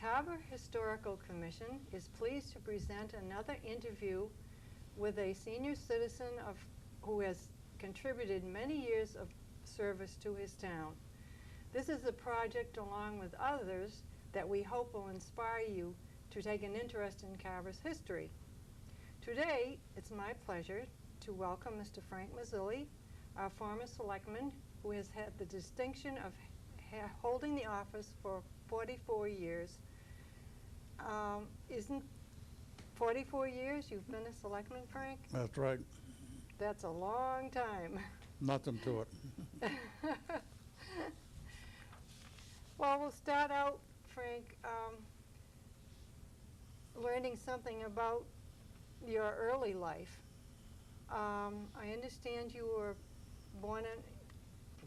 Carver Historical Commission is pleased to present another interview with a senior citizen who has contributed many years of service to his town. This is a project, along with others, that we hope will inspire you to take an interest in Carver's history. Today, it's my pleasure to welcome Mr. Frank Mazzilli, our former selectman, who has had the distinction of holding the office for 44 years. Isn't 44 years you've been a selectman, Frank? That's right. That's a long time. Nothing to it. Well, we'll start out, Frank, learning something about your early life. I understand you were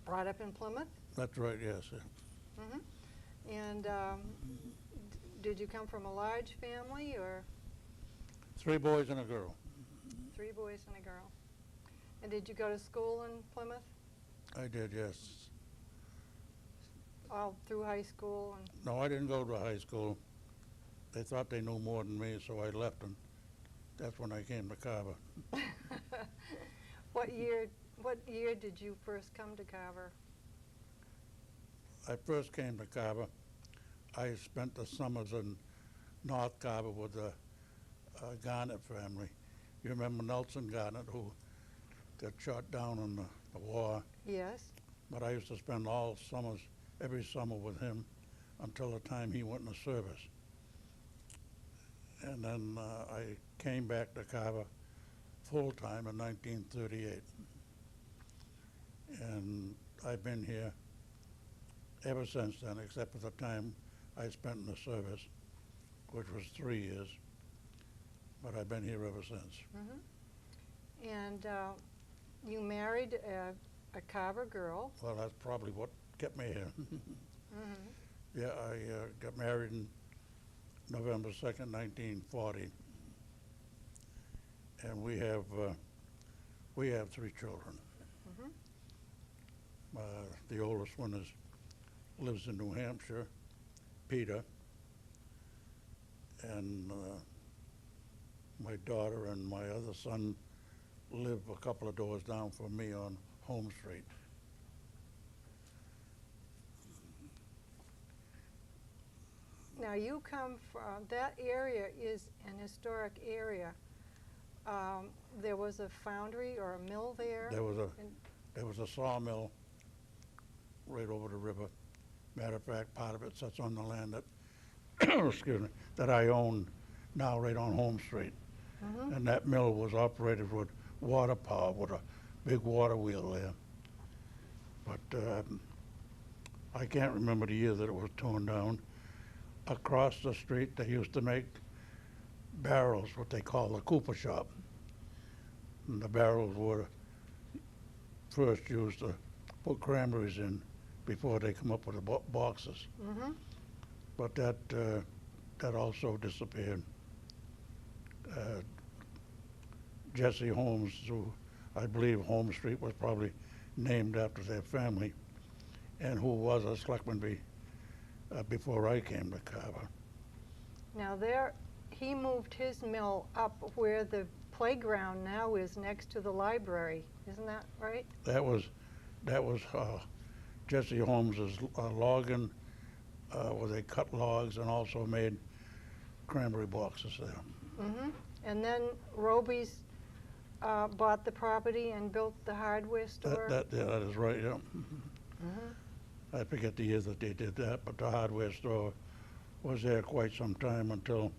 brought up in Plymouth? That's right, yes. Mm-hmm. And did you come from a large family, or? 3 boys and a girl. 3 boys and a girl. And did you go to school in Plymouth? I did, yes. All through high school? And No, I didn't go to high school. They thought they knew more than me, so I left, and that's when I came to Carver. What year did you first come to Carver? I first came to Carver. I spent the summers in North Carver with the Garnett family. You remember Nelson Garnett, who got shot down in the war? Yes. But I used to spend all summers, every summer with him until the time he went in the service. And then I came back to Carver full-time in 1938. And I've been here ever since then, except for the time I spent in the service, which was 3 years. But I've been here ever since. Mm-hmm. And you married a Carver girl. Well, that's probably what kept me here. Mm-hmm. Yeah, I got married in November 2nd, 1940. And we have 3 children. Mm-hmm. The oldest one lives in New Hampshire, Peter, and my daughter and my other son live a couple of doors down from me on Home Street. Now you come from, that area is an historic area. There was a foundry or a mill there? There was a sawmill right over the river. Matter of fact, part of it sits on the land that, excuse me, that I own now right on Home Street. Mm-hmm. And that mill was operated with water power, with a big water wheel there. But I can't remember the year that it was torn down. Across the street, they used to make barrels, what they call the Cooper shop. And the barrels were first used to put cranberries in before they come up with the boxes. Mm-hmm. But that also disappeared. Jesse Holmes, who I believe Home Street was probably named after their family, and who was a selectman before I came to Carver. Now he moved his mill up where the playground now is, next to the library. Isn't that right? That was Jesse Holmes's logging, where they cut logs and also made cranberry boxes there. Mm-hmm. And then Roby's bought the property and built the hardware store? Yeah, that is right, yeah. Mm-hmm. I forget the year that they did that, but the hardware store was there quite some time until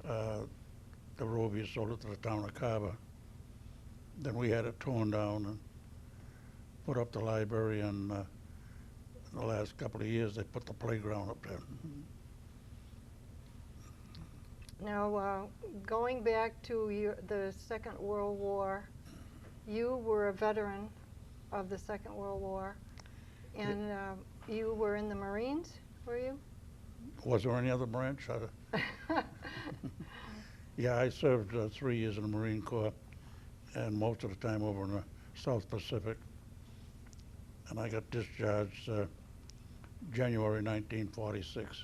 the Robies sold it to the town of Carver. Then we had it torn down and put up the library, and in the last couple of years they put the playground up there. Now, going back to the Second World War, you were a veteran of the Second World War, and you were in the Marines, were you? Was there any other branch? Yeah, I served 3 years in the Marine Corps, and most of the time over in the South Pacific. And I got discharged January 1946.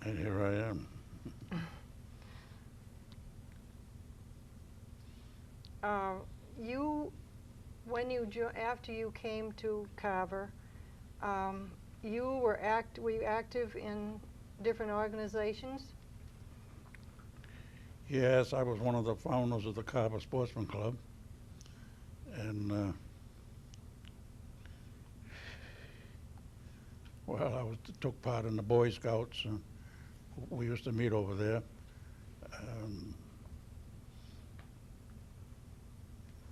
And here I am. After you came to Carver, were you active in different organizations? Yes, I was one of the founders of the Carver Sportsman Club. And, well, took part in the Boy Scouts, and we used to meet over there.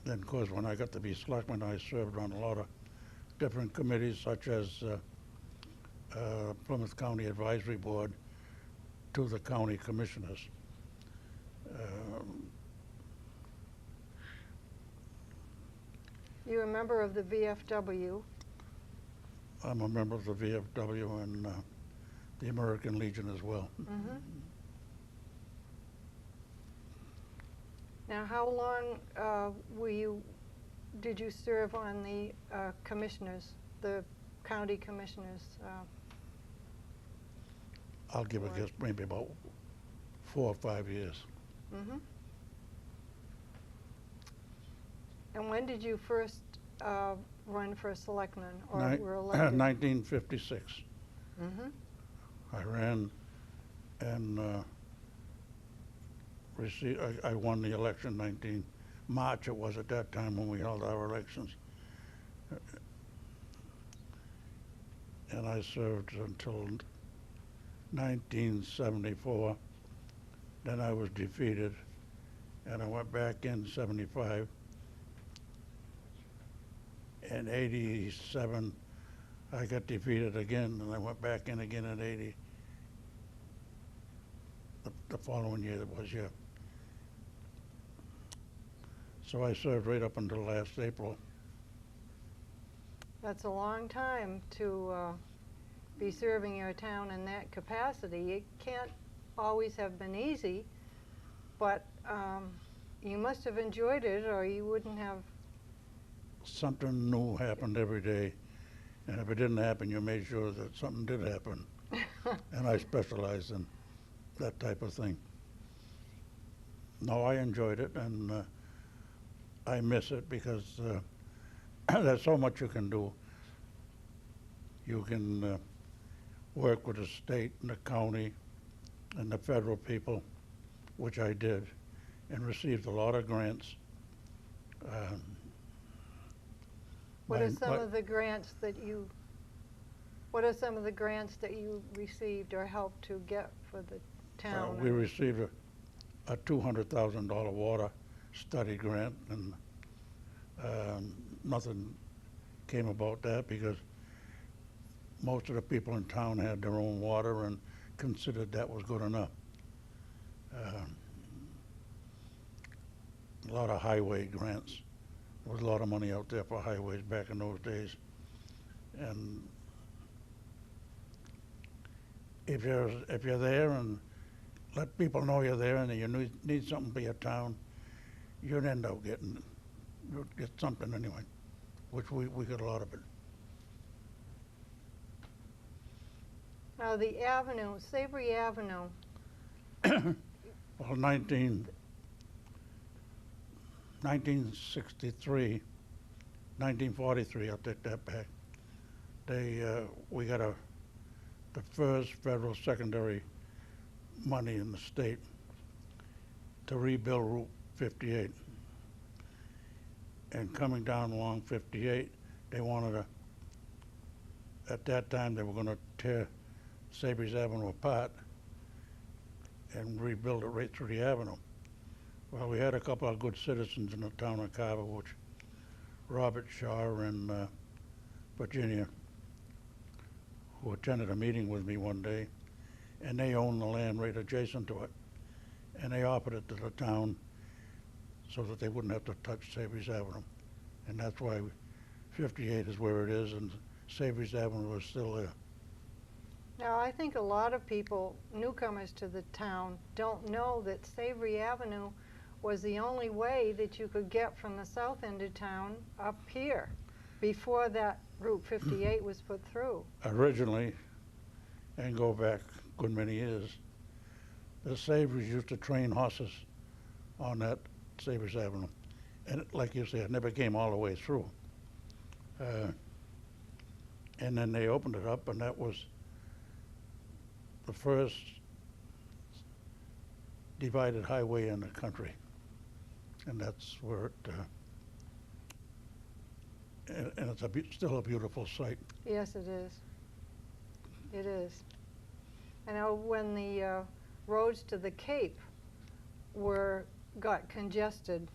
Then, of course, when I got to be selectman, I served on a lot of different committees, such as Plymouth County Advisory Board to the county commissioners. You're a member of the VFW. I'm a member of the VFW and the American Legion as well. Mm-hmm. Now, how long did you serve on the commissioners, the county commissioners? I'll give a guess, maybe about 4 or 5 years. Mm-hmm. And when did you first run for selectman or were elected? 1956. Mm-hmm. I ran and I won the election. March it was at that time when we held our elections. And I served until 1974. Then I was defeated, and I went back in 75. In 87, I got defeated again, and I went back in again in 80. The following year that was, yeah. So I served right up until last April. That's a long time to be serving your town in that capacity. It can't always have been easy, but you must have enjoyed it, or you wouldn't have. Something new happened every day, and if it didn't happen, you made sure that something did happen. And I specialized in that type of thing. No, I enjoyed it, and I miss it because there's so much you can do. You can work with the state and the county and the federal people, which I did, and received a lot of grants. What are some of the grants that you received or helped to get for the town? We received a $200,000 water study grant, and nothing came about that because most of the people in town had their own water and considered that was good enough. A lot of highway grants. There was a lot of money out there for highways back in those days. And if you're there and let people know you're there and you need something for your town, you'd end up you'd get something anyway, which we got a lot of it. Now the avenue, Savory Avenue. Well, 1963, 1943, I'll take that back. We got the first federal secondary money in the state to rebuild Route 58. And coming down along 58, they wanted at that time they were going to tear Sabres Avenue apart and rebuild it right through the avenue. Well, we had a couple of good citizens in the town of Carver, which Robert Shaw and Virginia, who attended a meeting with me one day, and they owned the land right adjacent to it. And they offered it to the town so that they wouldn't have to touch Sabres Avenue. And that's why 58 is where it is, and Sabres Avenue is still there. Now, I think a lot of people, newcomers to the town, don't know that Savory Avenue was the only way that you could get from the south end of town up here before that Route 58 was put through. Originally, and go back good many years. The Saveries used to train horses on that Saveries Avenue. And like you said, it never came all the way through. And then they opened it up, and that was the first divided highway in the country. And that's where it, and it's still a beautiful sight. Yes, it is. It is. I know when the roads to the Cape got congested,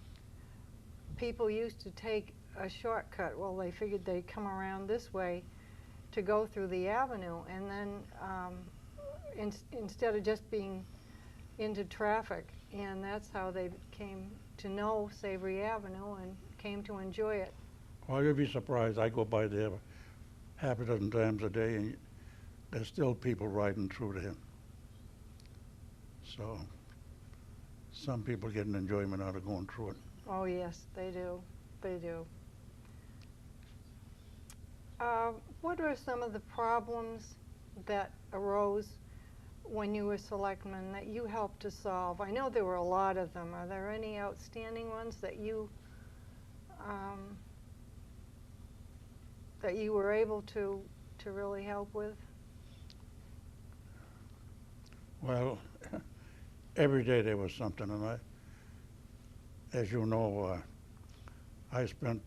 people used to take a shortcut. Well, they figured they'd come around this way to go through the avenue, and then instead of just being into traffic, and that's how they came to know Savory Avenue and came to enjoy it. Well, you'd be surprised. I go by there half a dozen times a day, and there's still people riding through there. So some people get an enjoyment out of going through it. Oh yes, they do. They do. What are some of the problems that arose when you were selectman that you helped to solve? I know there were a lot of them. Are there any outstanding ones that you were able to really help with? Well, every day there was something, and as you know, I spent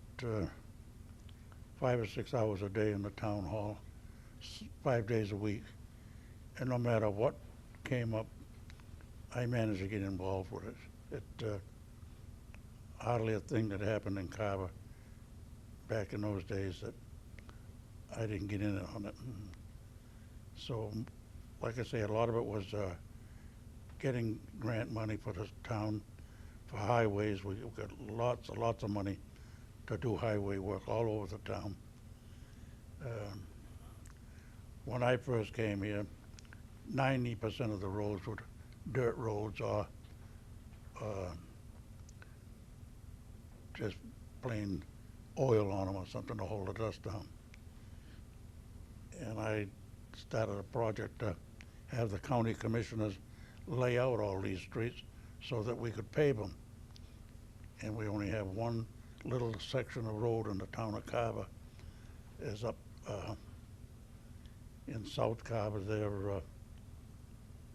5 or 6 hours a day in the town hall, 5 days a week, and no matter what came up, I managed to get involved with it. Hardly a thing that happened in Carver back in those days that I didn't get in on it. So, like I say, a lot of it was getting grant money for the town for highways. We got lots of money to do highway work all over the town. When I first came here, 90% of the roads were dirt roads or just plain oil on them or something to hold the dust down. And I started a project to have the county commissioners lay out all these streets so that we could pave them. And we only have one little section of road in the town of Carver. Is up in South Carver there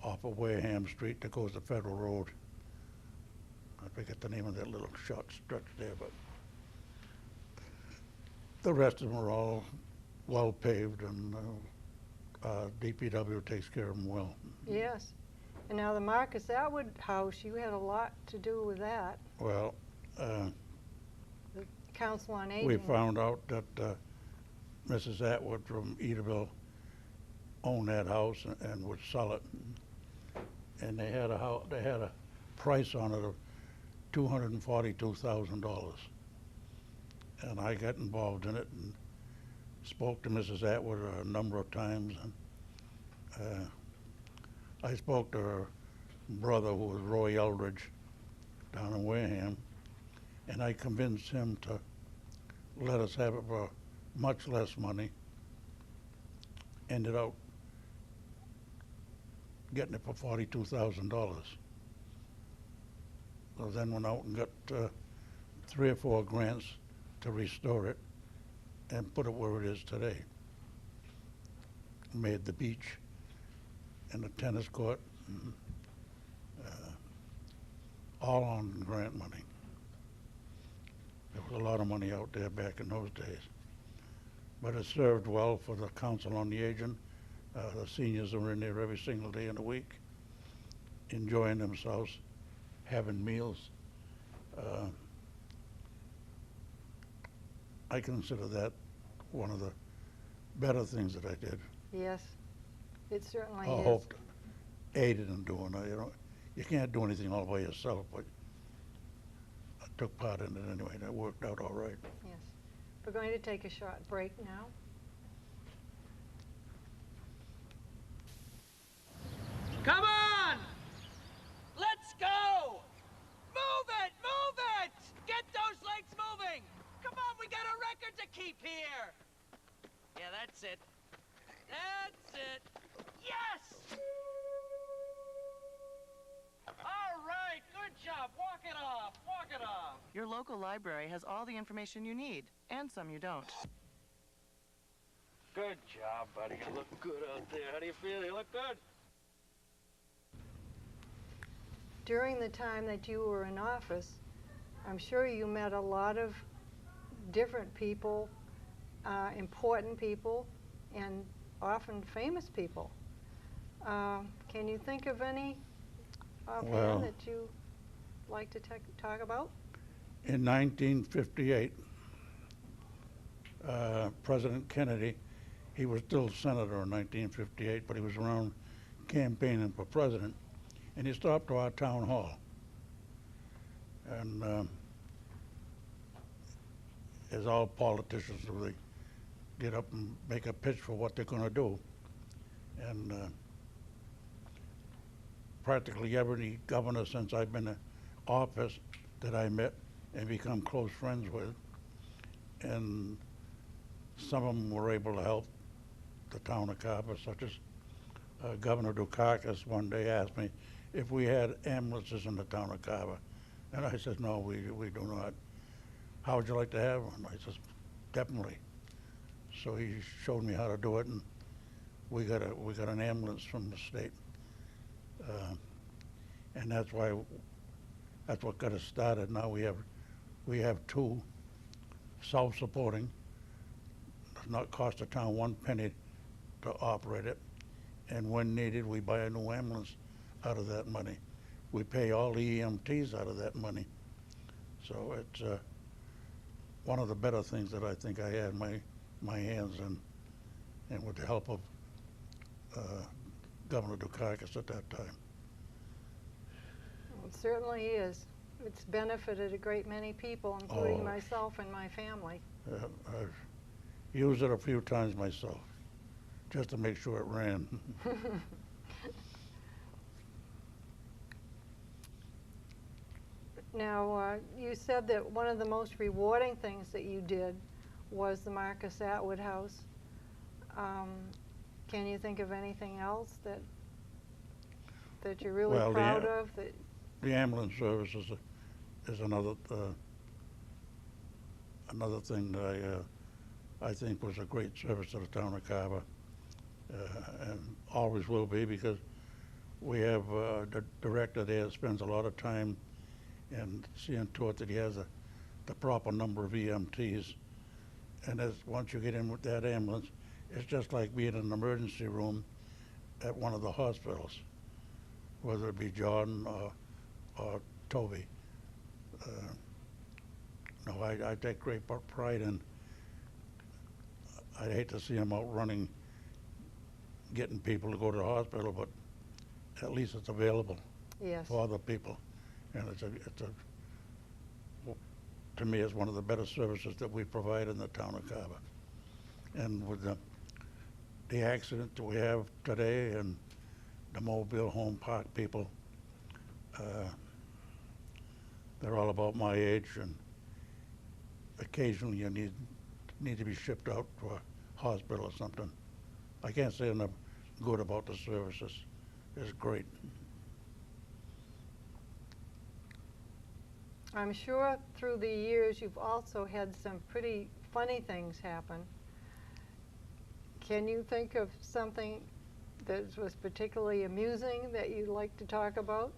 off of Wareham Street that goes to Federal Road. I forget the name of that little short stretch there, but the rest of them are all well paved, and DPW takes care of them well. Yes. And now the Marcus Atwood House, you had a lot to do with that. Well, The Council on Aging. we found out that Mrs. Atwood from Edaville owned that house and would sell it. And they had a price on it of $242,000. And I got involved in it and spoke to Mrs. Atwood a number of times. And I spoke to her brother, who was Roy Eldridge, down in Wareham, and I convinced him to let us have it for much less money. Ended up getting it for $42,000. So then went out and got 3 or 4 grants to restore it and put it where it is today. Made the beach and the tennis court, and, all on grant money. There was a lot of money out there back in those days. But it served well for the Council on the Aging. The seniors were in there every single day in the week, enjoying themselves, having meals. I consider that one of the better things that I did. Yes, it certainly I is. hoped aided in doing it. You know, you can't do anything all by yourself, but I took part in it anyway, and it worked out all right. Yes. We're going to take a short break now. Come on! Let's go! Move it! Move it! Get those legs moving! Come on, we got a record to keep here! Yeah, that's it. That's it. Yes! All right, good job. Walk it off. Walk it off. Your local library has all the information you need, and some you don't. Good job, buddy. You look good out there. How do you feel? You look good? During the time that you were in office, I'm sure you met a lot of different people, important people, and often famous people. Can you think of any offhand Well, that you like to talk about? In 1958, President Kennedy, he was still senator in 1958, but he was around campaigning for president, and he stopped to our town hall. And as all politicians do, they get up and make a pitch for what they're going to do. And practically every governor since I've been in office that I met and become close friends with, and some of them were able to help the town of Carver, such as Governor Dukakis one day asked me if we had ambulances in the town of Carver. And I said, no, we do not. How would you like to have one? I said, definitely. So he showed me how to do it, and we got an ambulance from the state. And that's what got us started. Now we have two self-supporting, does not cost the town one penny to operate it, and when needed we buy a new ambulance out of that money. We pay all the EMTs out of that money. So it's one of the better things that I think I had my hands in, and with the help of Governor Dukakis at that time. It certainly is. It's benefited a great many people, including Oh. myself and my family. I've used it a few times myself, just to make sure it ran. Now, you said that one of the most rewarding things that you did was the Marcus Atwood House. Can you think of anything else that you're really Well, proud of? The ambulance service is another thing that I think was a great service to the town of Carver, and always will be, because we have the director there that spends a lot of time and seeing to it that he has the proper number of EMTs. And once you get in with that ambulance, it's just like being in an emergency room at one of the hospitals, whether it be Jordan or Toby. No, I take great pride in. I'd hate to see them out running, getting people to go to the hospital, but at least it's available Yes. for other people. And to me, it's one of the better services that we provide in the town of Carver. And with the accident that we have today and the mobile home park people, they're all about my age, and occasionally you need to be shipped out to a hospital or something. I can't say enough good about the services. It's great. I'm sure through the years you've also had some pretty funny things happen. Can you think of something that was particularly amusing that you'd like to talk about?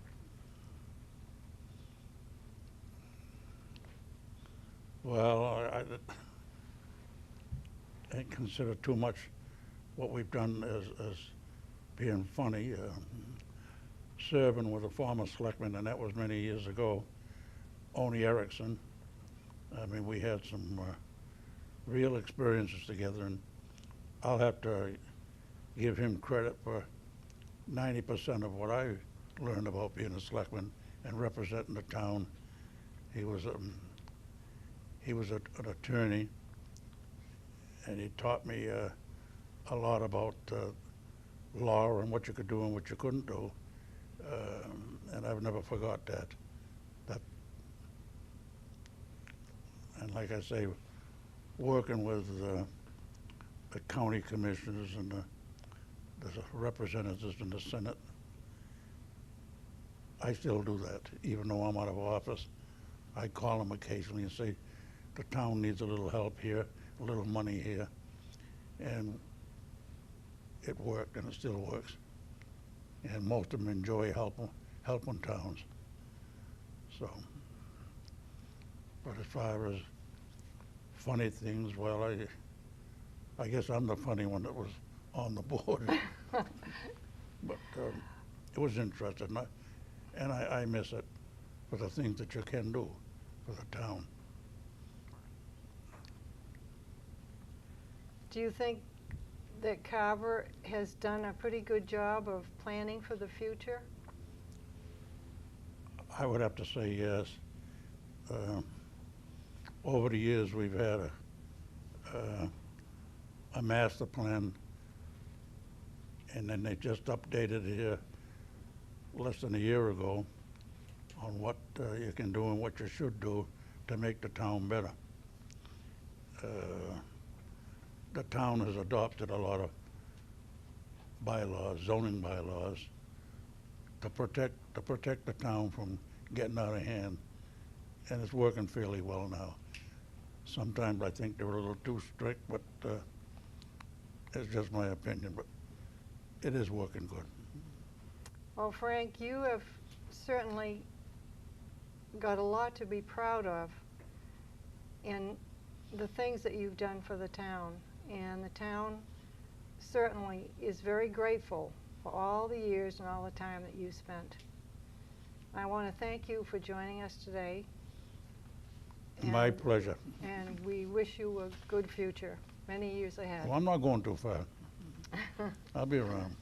Well, I ain't consider too much what we've done as being funny. Serving with a former selectman, and that was many years ago, Oni Erickson. I mean, we had some real experiences together, and I'll have to give him credit for 90% of what I learned about being a selectman and representing the town. He was an attorney, and he taught me a lot about law and what you could do and what you couldn't do, and I've never forgot that. And like I say, working with the county commissioners and the representatives in the Senate, I still do that, even though I'm out of office. I call them occasionally and say, the town needs a little help here, a little money here. And it worked, and it still works. And most of them enjoy helping towns. So, but as far as funny things, well, I guess I'm the funny one that was on the board. But it was interesting, and I miss it for the things that you can do for the town. Do you think that Carver has done a pretty good job of planning for the future? I would have to say yes. Over the years, we've had a master plan, and then they just updated it here less than a year ago on what you can do and what you should do to make the town better. The town has adopted a lot of bylaws, zoning bylaws, to protect the town from getting out of hand, and it's working fairly well now. Sometimes I think they're a little too strict, but it's just my opinion, but it is working good. Well, Frank, you have certainly got a lot to be proud of in the things that you've done for the town. And the town certainly is very grateful for all the years and all the time that you spent. I want to thank you for joining us today. My pleasure. And we wish you a good future, many years ahead. Well, I'm not going too far. I'll be around.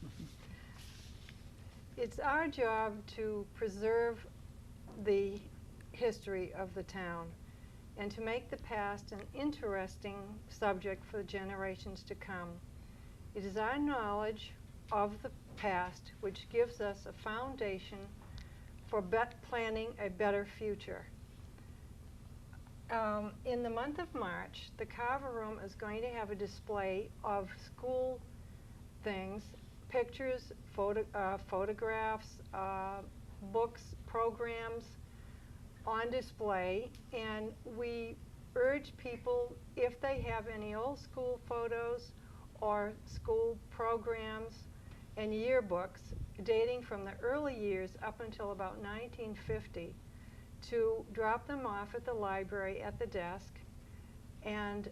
It's our job to preserve the history of the town and to make the past an interesting subject for generations to come. It is our knowledge of the past which gives us a foundation for planning a better future. In the month of March, the Carver Room is going to have a display of school things, pictures, photographs, books, programs on display, and we urge people, if they have any old school photos or school programs and yearbooks dating from the early years up until about 1950, to drop them off at the library at the desk, and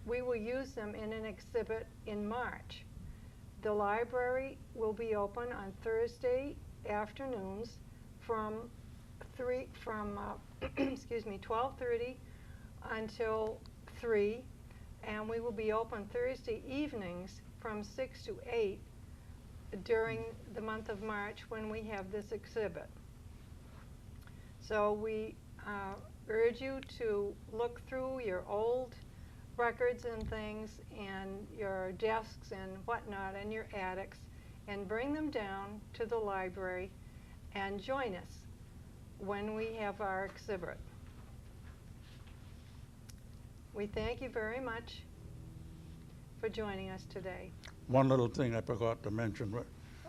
we will use them in an exhibit in March. The library will be open on Thursday afternoons from 12:30 until 3, and we will be open Thursday evenings from 6 to 8 during the month of March when we have this exhibit. So we urge you to look through your old records and things and your desks and whatnot and your attics and bring them down to the library and join us when we have our exhibit. We thank you very much for joining us today. One little thing I forgot to mention, but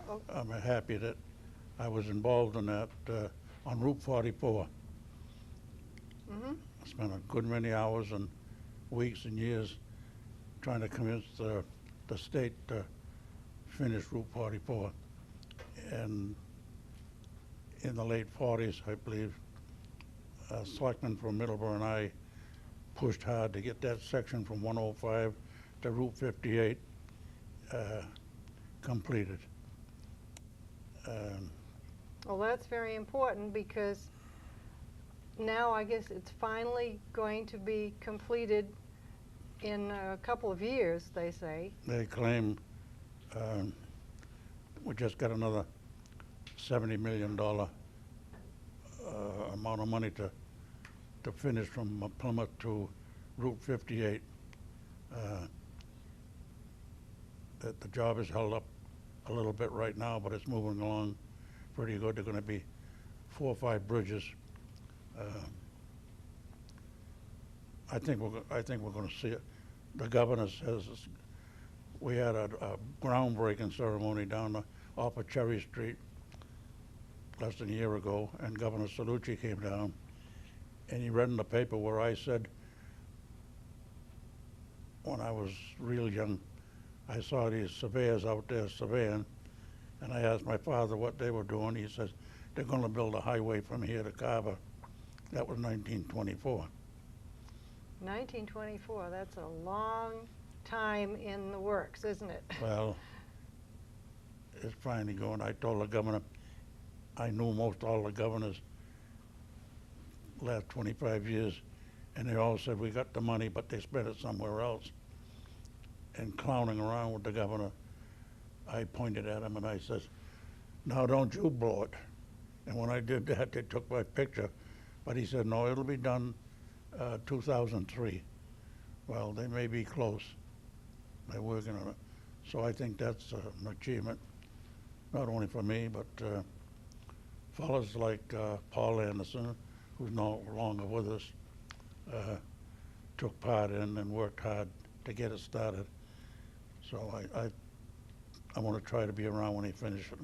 Oh. I'm happy that I was involved in that on Route 44. Mm-hmm. I spent a good many hours and weeks and years trying to convince the state to finish Route 44. And in the late 40s, I believe, a selectman from Middleborough and I pushed hard to get that section from 105 to Route 58 completed. Well, that's very important because now I guess it's finally going to be completed in a couple of years, they say. They claim we just got another $70 million amount of money to finish from Plymouth to Route 58. That the job is held up a little bit right now, but it's moving along pretty good. There are going to be 4 or 5 bridges. I think we're going to see it. The governor says we had a groundbreaking ceremony down off of Cherry Street less than a year ago, and Governor Salucci came down, and he read in the paper where I said, when I was real young, I saw these surveyors out there surveying, and I asked my father what they were doing. He says, they're going to build a highway from here to Carver. That was 1924. 1924, that's a long time in the works, isn't it? Well, it's finally going. I told the governor, I knew most all the governors last 25 years, and they all said, we got the money, but they spent it somewhere else. And clowning around with the governor, I pointed at him and I says, now don't you blow it. And when I did that, they took my picture, but he said, no, it'll be done 2003. Well, they may be close. They're working on it. So I think that's an achievement, not only for me, but fellas like Paul Anderson, who's no longer with us, took part in and worked hard to get it started. So I want to try to be around when he finishes it.